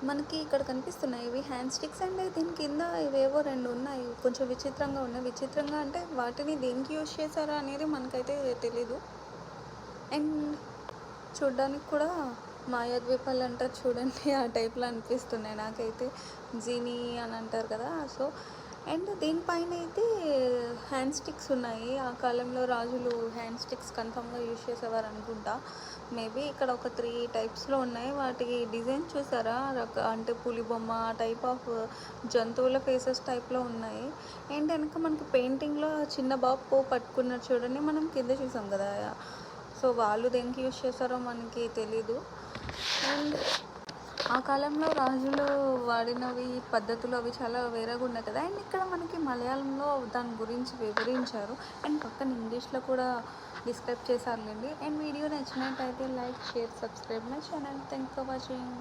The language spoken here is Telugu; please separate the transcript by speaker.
Speaker 1: మనకి ఇక్కడ కనిపిస్తున్నాయి ఇవి హ్యాండ్ స్టిక్స్ అండ్ దీని కింద ఇవేవో 2 ఉన్నాయి. కొంచెం విచిత్రంగా ఉన్నాయి. విచిత్రంగా అంటే వాటిని దేనికి యూజ్ చేశారా అనేది మనకైతే తెలీదు. అండ్ చూడ్డానికి కూడా మాయాద్వీపాలు అంటారు చూడండి ఆ టైప్‌లో అనిపిస్తున్నాయి నాకైతే. జీనీ అని అంటారు కదా! సో, అండ్ దీనిపైన అయితే హ్యాండ్ స్టిక్స్ ఉన్నాయి. ఆ కాలంలో రాజులు హ్యాండ్ స్టిక్స్ కన్ఫర్మ్‌గా యూజ్ చేసేవారనుకుంటా. మేబీ ఇక్కడ ఒక 3 టైప్స్‌లో ఉన్నాయి. వాటి డిజైన్ చూసారా? అంటే పులి బొమ్మ ఆ టైప్ ఆఫ్ జంతువుల ఫేసెస్ టైప్‌లో ఉన్నాయి. అండ్ ఎనక మనకి పెయింటింగ్‌లో చిన్న బాబు పట్టుకున్నారు చూడండి. మనం కింద చూసాం కదా! సో, వాళ్ళు దేనికి యూజ్ చేశారో మనకి తెలీదు. అండ్ ఆ కాలంలో రాజులు వాడినవి పద్ధతులు అవి చాలా వేరేగా ఉన్నాయి కదా. అండ్ ఇక్కడ మనకి మలయాళంలో దాని గురించి వివరించారు. అండ్ పక్కన ఇంగ్లీష్లో కూడా డిస్క్రైబ్ చేశారులేండి. అండ్ వీడియో నచ్చినట్టయితే like, share, subscribe my channel. Thanks for watching.